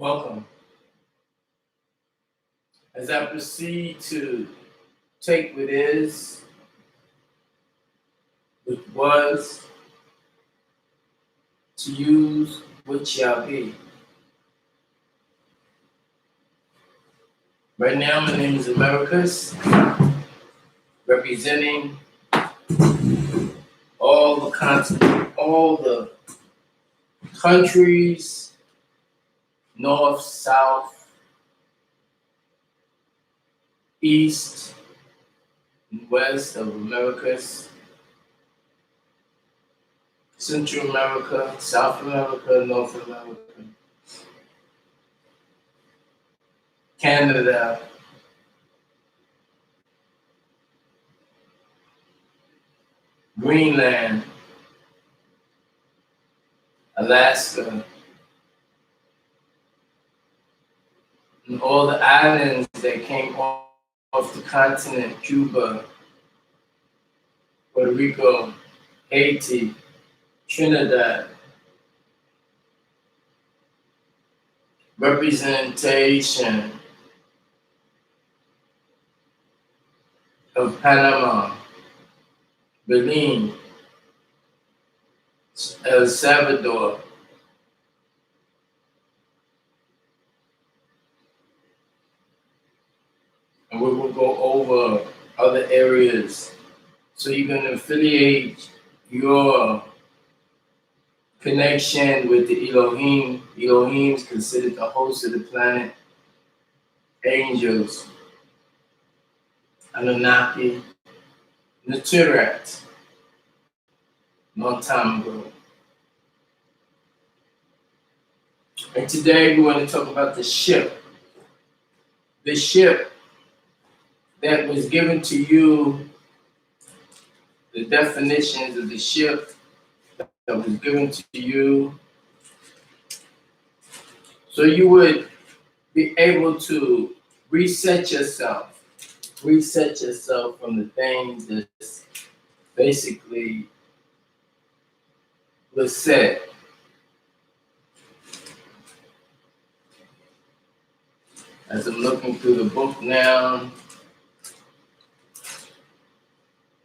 Welcome. As I proceed to take what is, what was, to use what shall be. Right now, my name is Americus, representing all the continent, all the countries, north, south, east, and west of Americas, Central America, South America, North America, Canada, Greenland, Alaska, and all the islands that came off the continent, Cuba, Puerto Rico, Haiti, Trinidad, representation of Panama, Belize, El Salvador, and we will go over other areas so you can affiliate your connection with the Elohim. Elohim is considered the host of the planet, angels, Anunnaki, Naturat, long time ago. And today we want to talk about the ship. The ship that was given to you, the definitions of the ship that was given to you, so you would be able to reset yourself from the things that basically was said. As I'm looking through the book now,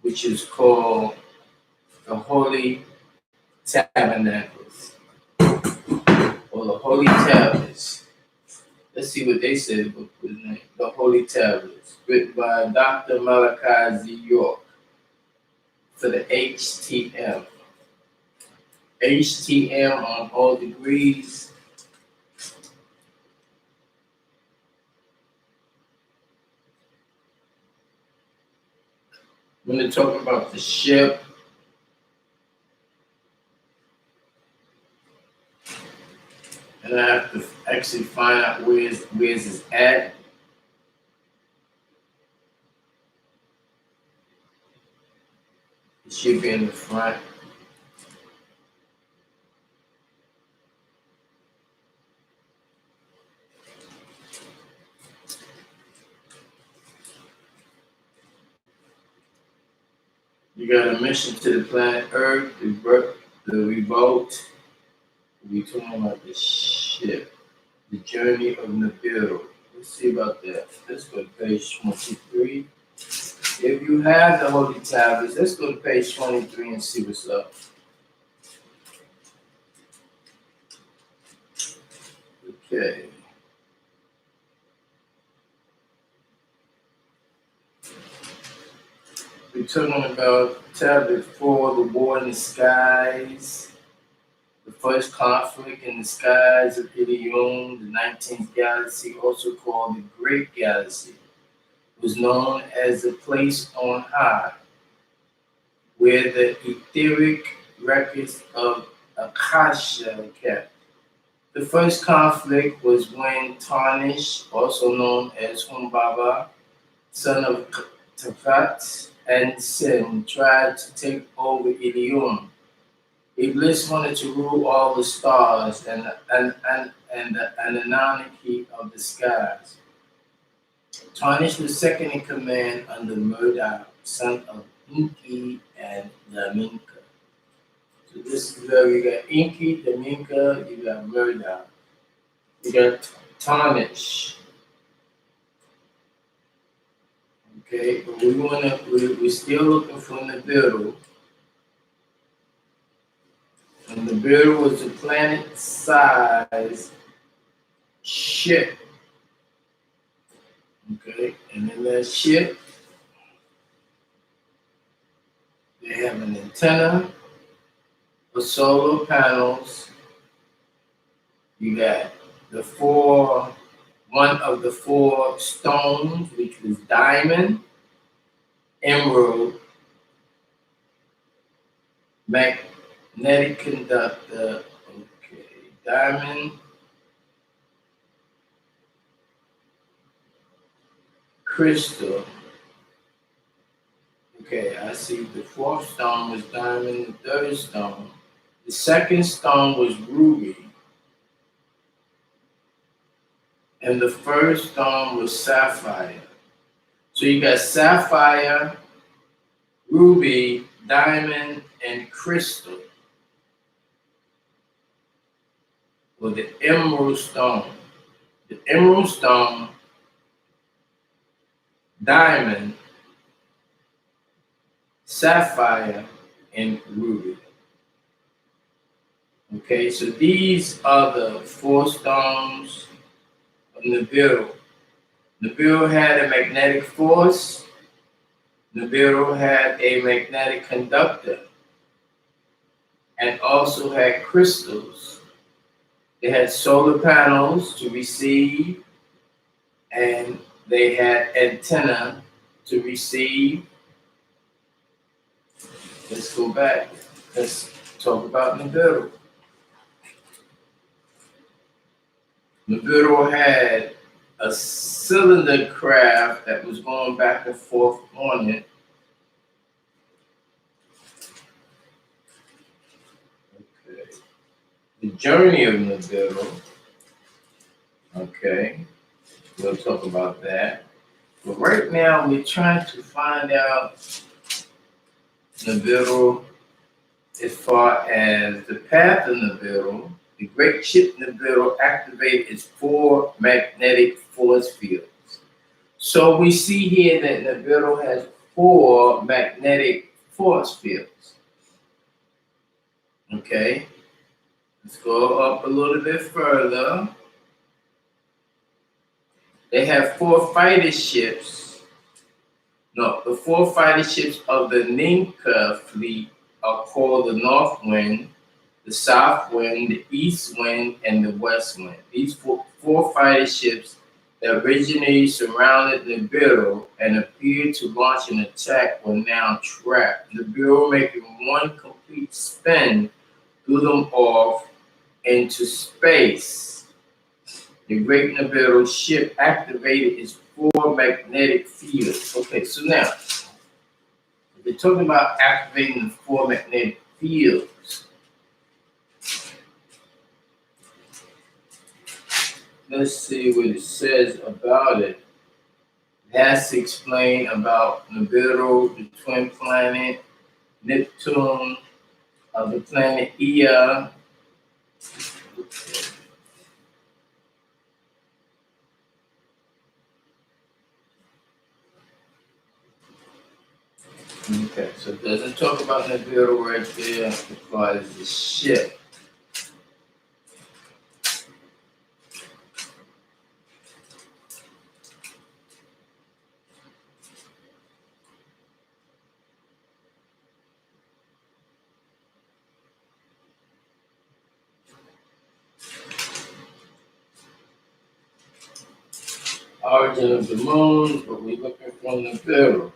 which is called The Holy Tabernacles, or the Holy Tablets. Let's see what they said the book was named. The Holy Tablets, written by Dr. Malachi Z. York for the HTM. HTM on all degrees. I'm going to talk about the ship. And I have to actually find out where's it's at. It should be in the front. You got a mission to the planet Earth, the revolt. We're talking about the ship, the journey of Nibiru. Let's see about that. Let's go to page 23. If you have the Holy Tablets, let's go to page 23 and see what's up. Okay. We're talking about tablet 4, the war in the skies, the first conflict in the skies of Ilium, the 19th galaxy, also called the Great Galaxy, was known as the place on high, where the etheric records of Akasha are kept. The first conflict was when Tarnish, also known as Humbaba, son of Tafat and Sin, tried to take over Ilium. Iblis wanted to rule all the stars and the Anunnaki of the skies. Tarnish was second in command under Murdoch, son of Inki and Laminka. So this is where we got Inki, Laminka, you got Murdoch. We got tarnish. Okay, but we're still looking for Nibiru. And Nibiru was a planet-sized ship. Okay, and in that ship, they have an antenna, the solar panels. You got one of the four stones, which was diamond, emerald, magnetic conductor. Okay, diamond, crystal. Okay, I see the fourth stone was diamond, the third stone. The second stone was ruby. And the first stone was sapphire. So you got sapphire, ruby, diamond, and crystal. Or the emerald stone. The emerald stone, diamond, sapphire, and ruby. Okay, so these are the four stones of Nibiru. Nibiru had a magnetic force. Nibiru had a magnetic conductor and also had crystals. They had solar panels to receive, and they had antenna to receive. Let's go back. Let's talk about Nibiru. Nibiru had a cylinder craft that was going back and forth on it. Okay. The journey of Nibiru. Okay. We'll talk about that. But right now, we're trying to find out Nibiru as far as the path of Nibiru. The great ship Nibiru activated its four magnetic force fields. So we see here that Nibiru has four magnetic force fields. Okay, let's go up a little bit further. They have four fighter ships. No, the four fighter ships of the Ninka fleet are called the North Wind, the South Wind, the East Wind, and the West Wind. These four fighter ships that originally surrounded Nibiru and appeared to launch an attack were now trapped. Nibiru, making one complete spin, threw them off into space. The Great Nibiru ship activated its four magnetic fields. Okay, so now, we're talking about activating the four magnetic fields. Let's see what it says about it. It has to explain about Nibiru, the twin planet, Neptune, the planet Ea. Okay, so it doesn't talk about Nibiru right there as far as the ship. Origin of the moon, but we're looking for Nibiru.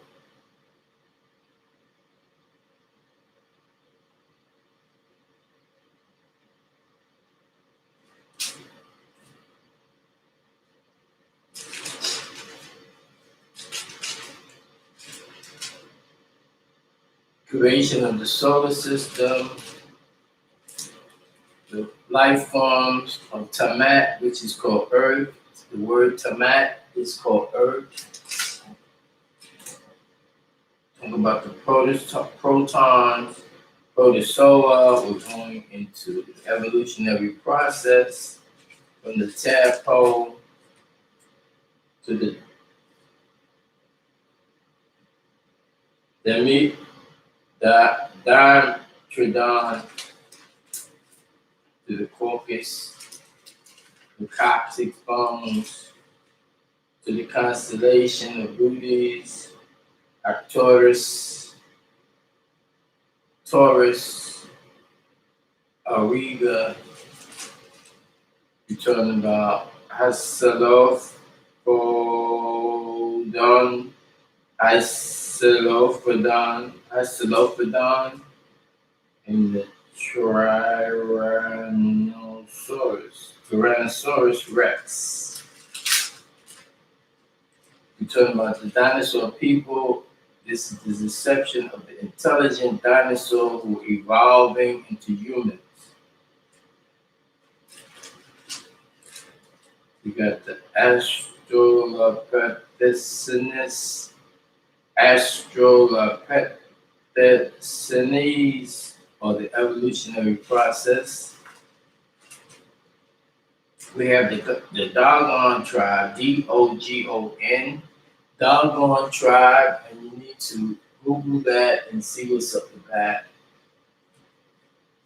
Creation of the solar system, the life forms of Tamat, which is called Earth. The word Tamat is called Earth. Talk about the protons, protozoa. We're going into the evolutionary process. from the tadpole to the demi, the Dimetrodon to the Crocus, the coccyx bones to the constellation of Bootes, Arcturus, Taurus, Auriga. You're talking about Hasselophodon, Hasselophodon, and the Tyrannosaurus Rex. We're talking about the dinosaur people. This is the deception of the intelligent dinosaur who are evolving into humans. We got the Australopithecines, or the evolutionary process. We have the Dogon tribe, Dogon, Dogon tribe, and you need to Google that and see what's up with that.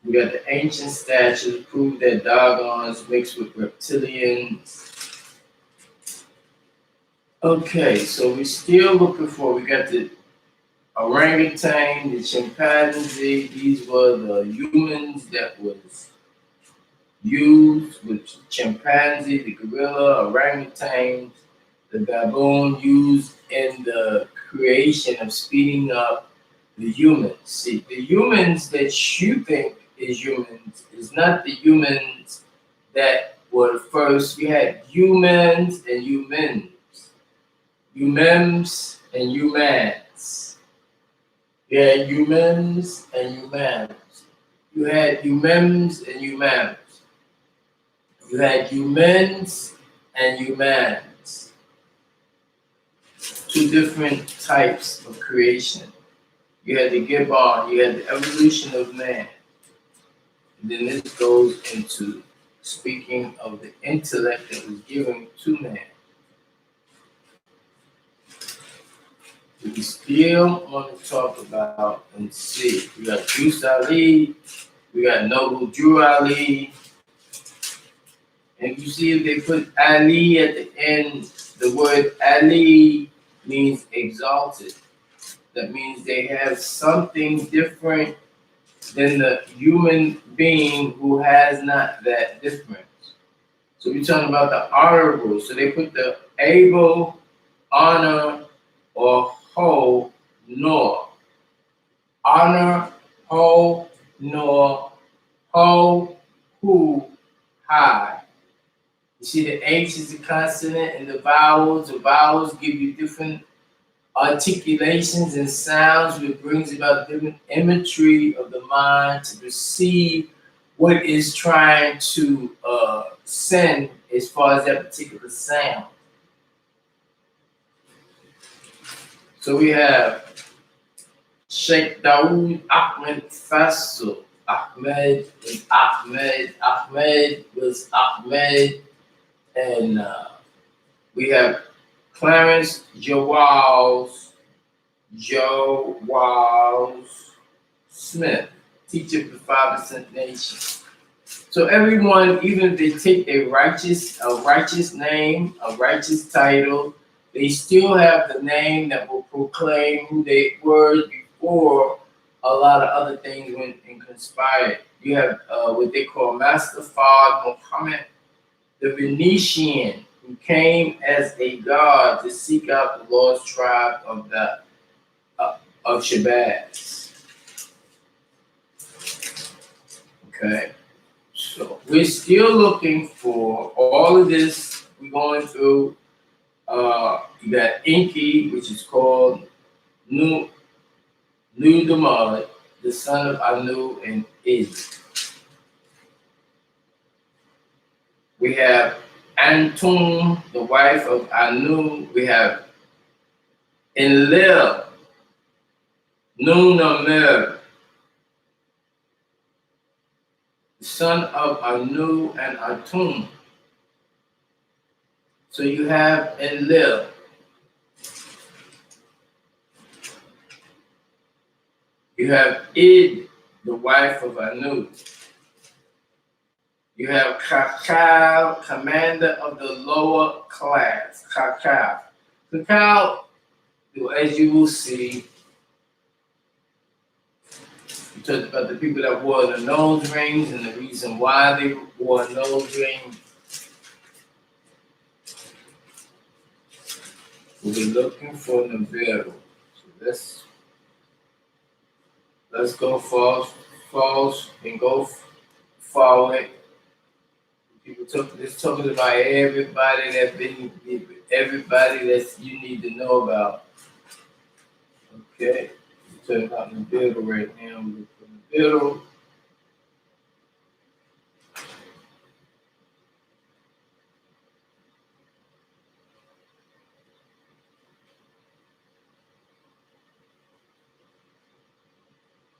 We got the ancient statues prove that Dogons mixed with reptilians. Okay, so we're still looking for, we got the orangutan, the chimpanzee. These were the humans that was used with chimpanzee, the gorilla, orangutan, the baboon used in the creation of speeding up the humans. See, the humans that you think is humans is not the humans that were first. We had humans and humans, humans and humans. You had humans and humans. You had humans and humans. You had humans and humans. Two different types of creation. You had the Gibbon, you had the evolution of man. And then this goes into speaking of the intellect that was given to man. We still want to talk about and see. We got Juice Ali, we got Noble Drew Ali. And you see if they put Ali at the end, the word Ali means exalted. That means they have something different than the human being who has not that difference. So we're talking about the honorable. So they put the able, honor, or ho, nor. Honor, ho, nor, ho, who, high. You see the H is the consonant and the vowels. The vowels give you different articulations and sounds, which brings about different imagery of the mind to perceive what is trying to send as far as that particular sound. So we have Sheikh Dawood Ahmed Faisal. Ahmed was Ahmed. Ahmed was Ahmed. And we have Clarence Joe Walls Smith, teacher of the 5% Nation. So everyone, even if they take a righteous name, a righteous title, they still have the name that will proclaim who they were before a lot of other things went and conspired. You have what they call Master Fard Muhammad, the Venetian, who came as a god to seek out the lost tribe of the of Shabazz. Okay, so we're still looking for all of this. We're going through. You got Enki, which is called Nu Damad, the son of Anu and Iz. We have Antum, the wife of Anu. We have Enlil, Nunamir, the son of Anu and Atum. So you have Enlil. You have Id, the wife of Anu. You have Kakal, commander of the lower class. Kakal. Kakal, as you will see, we talked about the people that wore the nose rings and the reason why they wore nose rings. We'll be looking for Nibiru. So let's go false, and go forward. People talking about everybody that you need to know about. Okay, we're talking about Nibiru right now. We're looking for Nibiru.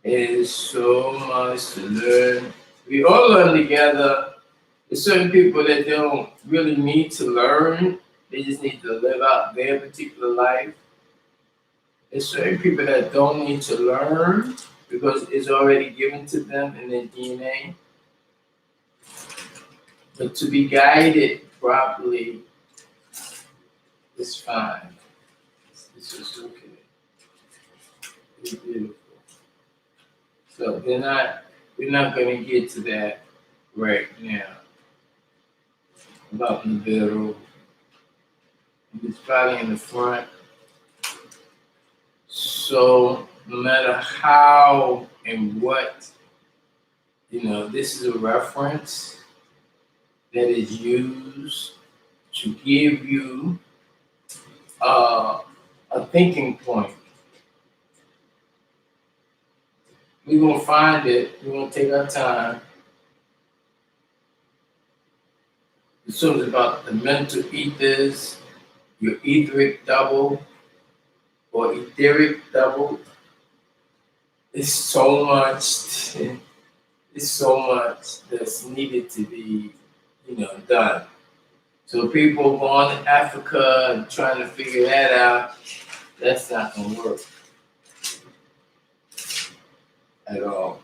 It is so much to learn. We all learn together. There's certain people that don't really need to learn. They just need to live out their particular life. There's certain people that don't need to learn because it's already given to them in their DNA. But to be guided properly is fine. It's just okay. It's beautiful. So we're not gonna get to that right now. About Nibiru. It's probably in the front. So no matter how and what, this is a reference that is used to give you a thinking point. We're gonna find it. We're gonna take our time. It's sort of about the mental ethers, your etheric double or etheric double. It's so much. It's so much that's needed to be, done. So people going to Africa and trying to figure that out, that's not gonna work at all.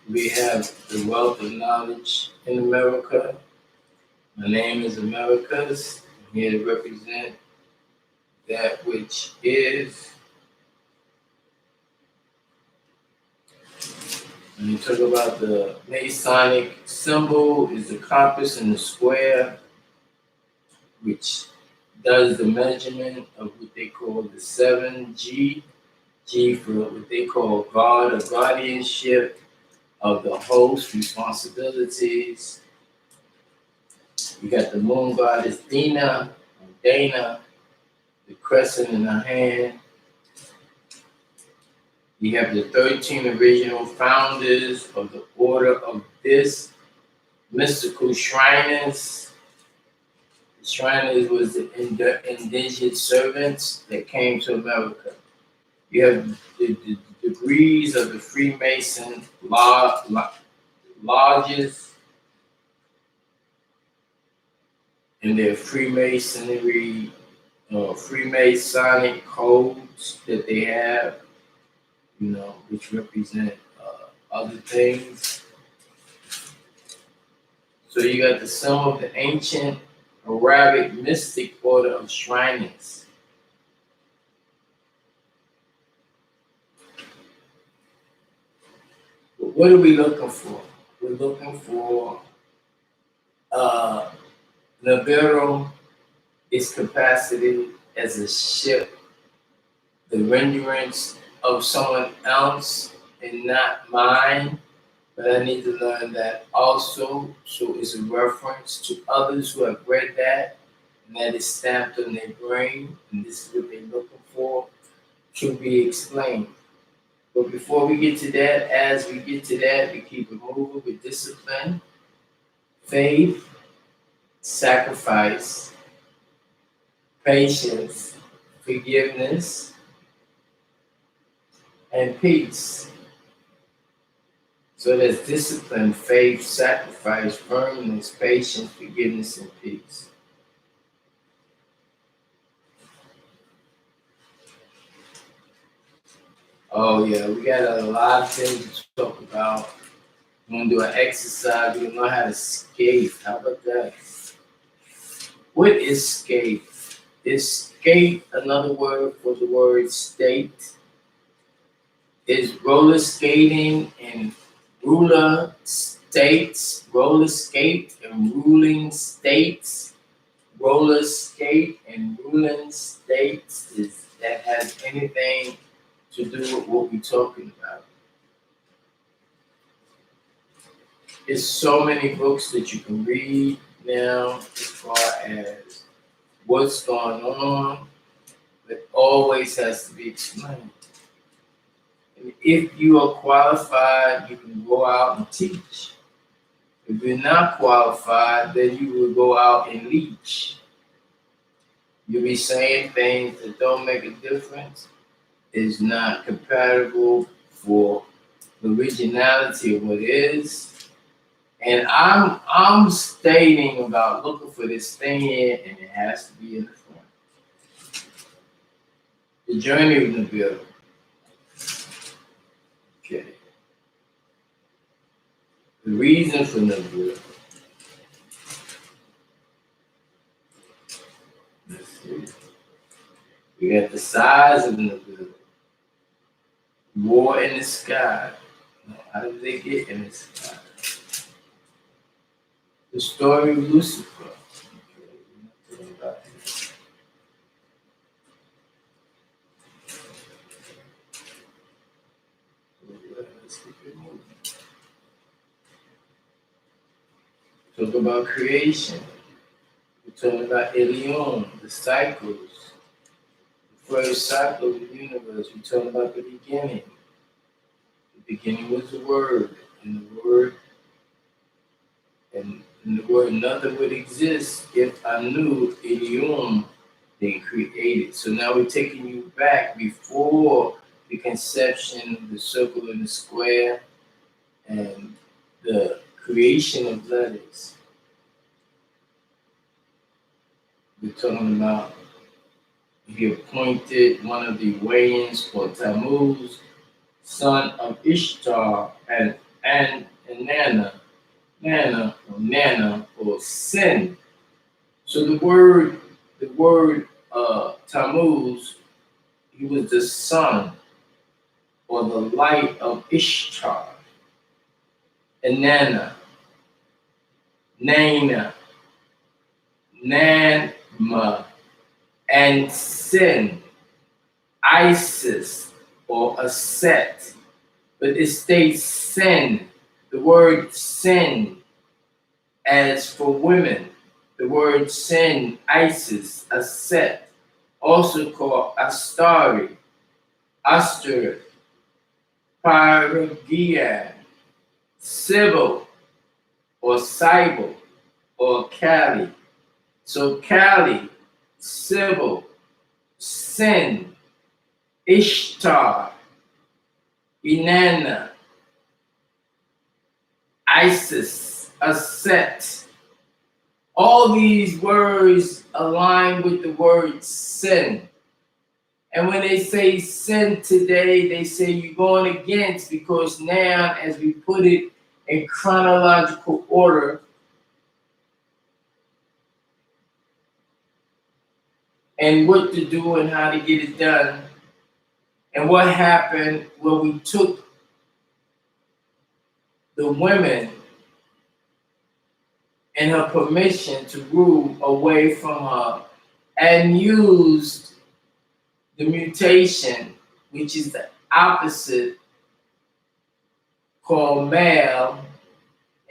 We have the wealth of knowledge in America. My name is Americas. I'm here to represent that which is. When you talk about the Masonic symbol, is the compass and the square, which does the measurement of what they call the 7G. G for what they call God or guardianship of the host, responsibilities. You got the moon goddess Dina, Dana, the crescent in her hand. You have the 13 original founders of the order of this mystical Shriners. The Shriners was the indigent servants that came to America. You have the degrees of the Freemason lodges and their Freemasonry, Freemasonic codes that they have, which represent other things. So you got the sum of the ancient Arabic mystic order of Shriners. But what are we looking for? We're looking for Nibiru, its capacity as a ship, the renderance of someone else and not mine. But I need to learn that also. So it's a reference to others who have read that, and that is stamped on their brain, and this is what they're looking for to be explained. But before we get to that, as we get to that, we keep it moving with discipline, faith, sacrifice, patience, forgiveness, and peace. So there's discipline, faith, sacrifice, firmness, patience, forgiveness, and peace. Oh yeah, we got a lot of things to talk about. We're gonna do an exercise. We're gonna know how to skate. How about that? What is skate? Is skate another word for the word state? Is roller skating and ruler states, roller skate and ruling states, roller skate and ruling states? Is that has anything to do with what we're talking about? There's so many books that you can read now as far as what's going on, but always has to be explained. And if you are qualified, you can go out and teach. If you're not qualified, then you will go out and leech. You'll be saying things that don't make a difference, is not compatible for the originality of what is. And I'm stating about looking for this thing here, and it has to be in the front. The journey of the builder. Okay. The reason for the builder. Let's see. We got the size of the builder. War in the sky. How did they get in the sky? The story of Lucifer. Okay, let's keep it moving. Talk about creation. We're talking about Elion, the cycles, the first cycle of the universe. We're talking about the beginning. The beginning was the word, and the word, and the word nothing would exist if I knew Elion they created. So now we're taking you back before the conception of the circle and the square and the creation of letters. We're talking about he appointed one of the Wayans for Tammuz, son of Ishtar, and Nana or sin. So the word Tammuz, he was the son or the light of Ishtar, and Nana, Nanma, and Sin, Isis, or Aset. But it states sin, the word sin, as for women. The word sin, Isis, Aset, also called Astari, Aster, Paragian, Sybil, or Sybil, or Kali. So Kali, Sybil, Sin, Ishtar, Inanna, Isis, Aset. All these words align with the word sin. And when they say sin today, they say you're going against, because now, as we put it in chronological order, and what to do and how to get it done, and what happened when we took the women and her permission to rule away from her and used the mutation, which is the opposite, called male,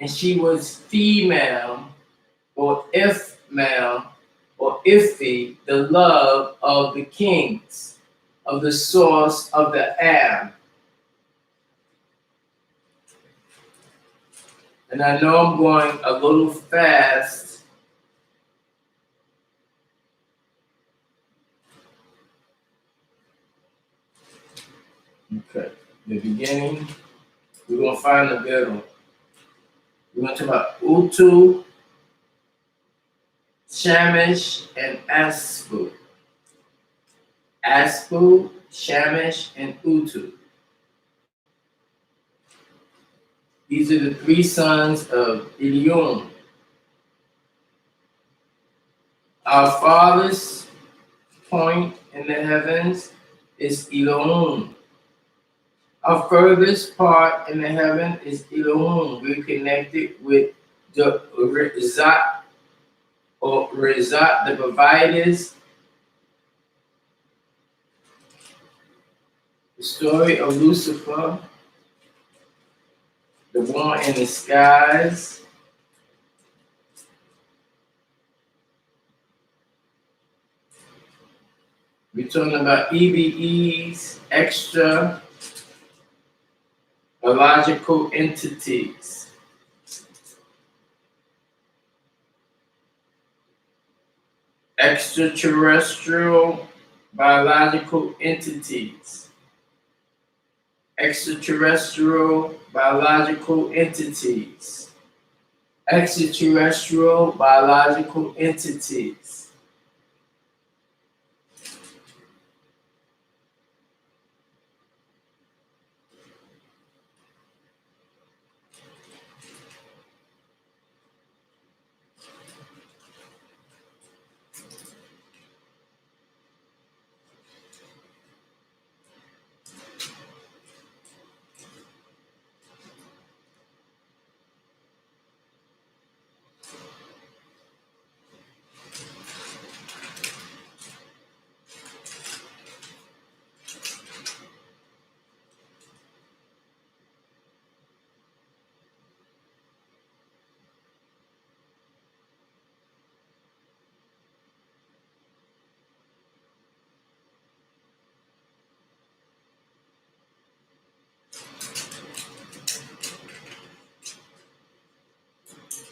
and she was female or Ifmale or Ifi, the love of the kings, of the source of the Ab. And I know I'm going a little fast. Okay, the beginning We're going to find the middle. We're going to talk about Utu, Shamish, and Aspu. Aspu, Shamish, and Utu. These are the three sons of Eliam. Our father's point in the heavens is Elohim. Our furthest part in the heaven is Elohim. We're connected with the Rizat or Rizat, the providers. The story of Lucifer, the one in the skies. We're talking about EBEs, extra biological entities. Extraterrestrial biological entities. Extraterrestrial biological entities. Extraterrestrial biological entities.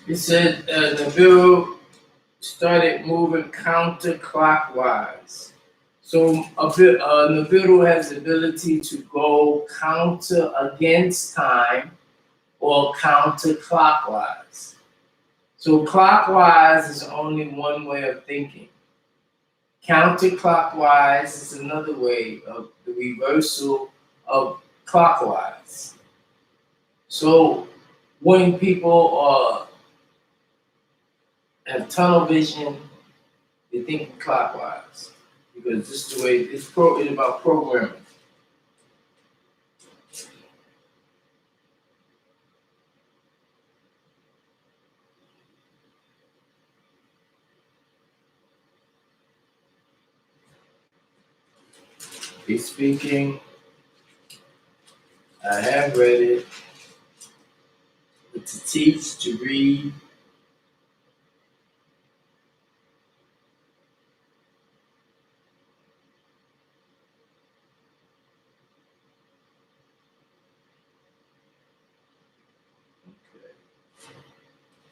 It said Nibiru started moving counterclockwise. So Nibiru has the ability to go counter against time or counterclockwise. So clockwise is only one way of thinking. Counterclockwise is another way of the reversal of clockwise. So when people have tunnel vision, they think clockwise because this is the way it's about programming. He's speaking. I have read it. But to teach, to read.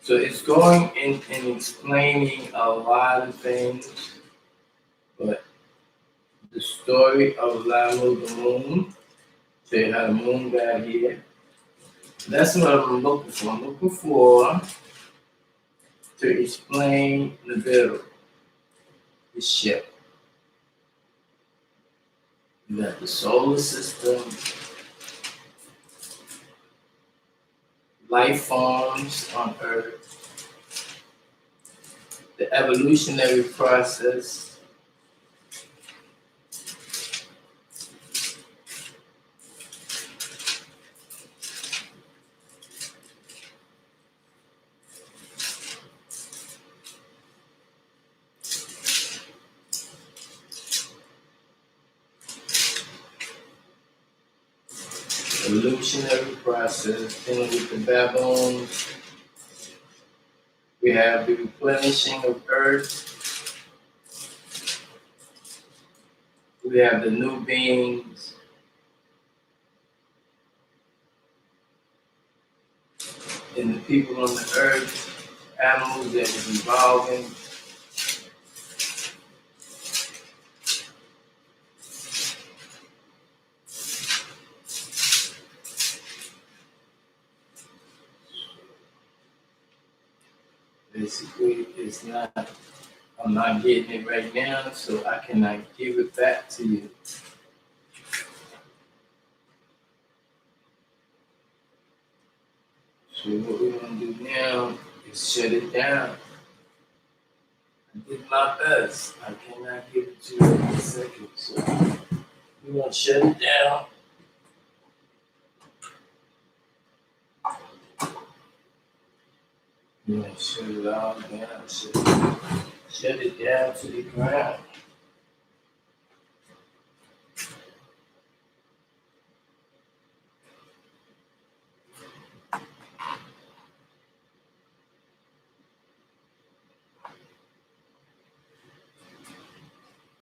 So it's going in and explaining a lot of things, but the story of Lamu the moon, so you have the moon guy here. That's what I'm looking for. I'm looking for to explain the Nibiru, the ship. You got the solar system, life forms on Earth, the evolutionary process, dealing with the baboons. We have the replenishing of Earth. We have the new beings. And the people on the earth, animals that is evolving. it's not. I'm not getting it right now, so I cannot give it back to you. So what we're gonna do now is shut it down. I did my best. I cannot give it to you in a second, so we're gonna shut it down. We're gonna shut it all down. Shut it down to the ground.